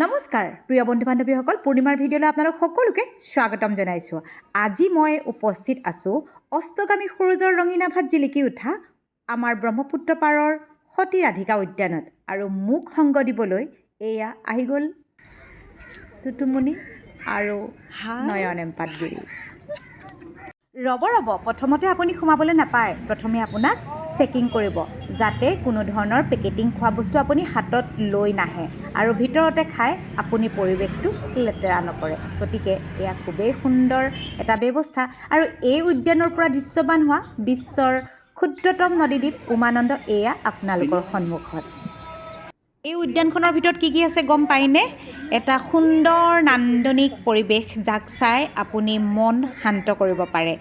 নমস্কাৰ প্ৰিয় বন্ধু বান্ধৱীসকল, পূৰ্ণিমাৰ ভিডিঅ'লৈ আপোনালোক সকলোকে স্বাগতম জনাইছোঁ। আজি মই উপস্থিত আছোঁ অস্তগামী সূৰুজৰ ৰঙীনাভাত জিলিকি উঠা আমাৰ ব্ৰহ্মপুত্ৰ পাৰৰ সতী ৰাধিকা উদ্যানত। আৰু মোক সংগ দিবলৈ এয়া আহি গ'ল টুটুমণি আৰু নয়ন এম্পাতগিৰি। ৰ'ব প্ৰথমতে আপুনি সোমাবলৈ নাপায়। প্ৰথমে আপোনাক চেকিং কৰিব, যাতে কোনো ধৰণৰ পেকেটিং খোৱা বস্তু আপুনি হাতত লৈ নাহে আৰু ভিতৰতে খাই আপুনি পৰিৱেশটো লেতেৰা নকৰে। গতিকে এয়া খুবেই সুন্দৰ এটা ব্যৱস্থা। আৰু এই উদ্যানৰ পৰা দৃশ্যমান হোৱা বিশ্বৰ ক্ষুদ্ৰতম নদীদ্বীপ উমানন্দ এয়া আপোনালোকৰ সন্মুখত। এই উদ্যানখনৰ ভিতৰত কি আছে গম পায়নে? এটা সুন্দৰ নান্দনিক পৰিৱেশ, যাক চাই আপুনি মন শান্ত কৰিব পাৰে।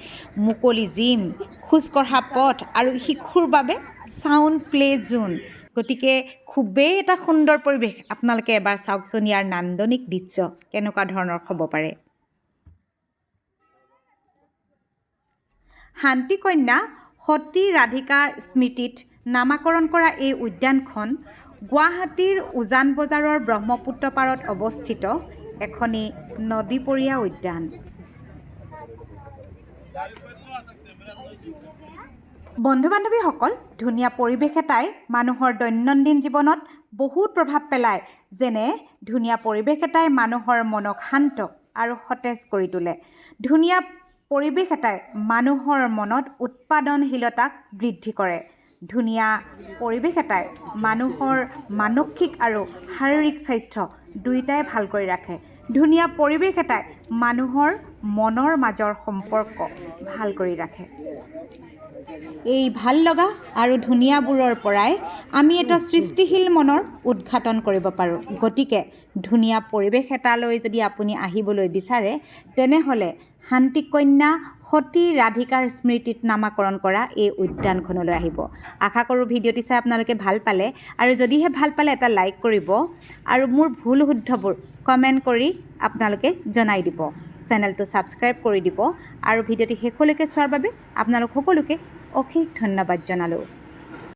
মুকলি জিম, খোজকঢ়া পথ আৰু শিশুৰ বাবে ছাউণ্ড প্লে জোন। গতিকে খুবেই এটা সুন্দৰ পৰিৱেশ। আপোনালোকে এবাৰ চাওকচোন ইয়াৰ নান্দনিক দৃশ্য কেনেকুৱা ধৰণৰ হ'ব পাৰে। শান্তিকন্যা সতী ৰাধিকাৰ স্মৃতিত নামাকৰণ কৰা এই উদ্যানখন গুৱাহাটীৰ উজান বজাৰৰ ব্ৰহ্মপুত্ৰ পাৰত অৱস্থিত এখনি নদীপৰীয়া উদ্যান। বন্ধু বান্ধৱীসকল, ধুনীয়া পৰিৱেশ এটাই মানুহৰ দৈনন্দিন জীৱনত বহুত প্ৰভাৱ পেলায়। যেনে ধুনীয়া পৰিৱেশ এটাই মানুহৰ মনক শান্ত আৰু সতেজ কৰি তোলে। ধুনীয়া পৰিৱেশ এটাই মানুহৰ মনত উৎপাদনশীলতাক বৃদ্ধি কৰে। ধুনীয়া পৰিৱেশ এটাই মানুহৰ মানসিক আৰু শাৰীৰিক স্বাস্থ্য দুয়োটাই ভাল কৰি ৰাখে। ধুনীয়া পৰিৱেশ এটাই মানুহৰ মনৰ মাজৰ সম্পৰ্ক ভাল কৰি ৰাখে। এই ভাল লগা আৰু ধুনীয়াবোৰৰ পৰাই আমি এটা সৃষ্টিশীল মনৰ উদ্ঘাটন কৰিব পাৰোঁ। গতিকে ধুনীয়া পৰিৱেশ এটালৈ যদি আপুনি আহিবলৈ বিচাৰে, তেনেহ'লে শান্তিকন্যা সতী ৰাধিকাৰ স্মৃতিত নামাকৰণ কৰা এই উদ্যানখনলৈ আহিব। আশা কৰোঁ ভিডিঅ'টি চাই আপোনালোকে ভাল পালে, আৰু যদিহে ভাল পালে এটা লাইক কৰিব আৰু মোৰ ভুল শুদ্ধবোৰ কমেণ্ট কৰি আপোনালোকে জনাই দিব। চেনেলটো ছাবস্ক্ৰাইব কৰি দিব আৰু ভিডিঅ'টি শেষলৈকে চোৱাৰ বাবে আপোনালোক সকলোকে অশেষ ধন্যবাদ জনালোঁ।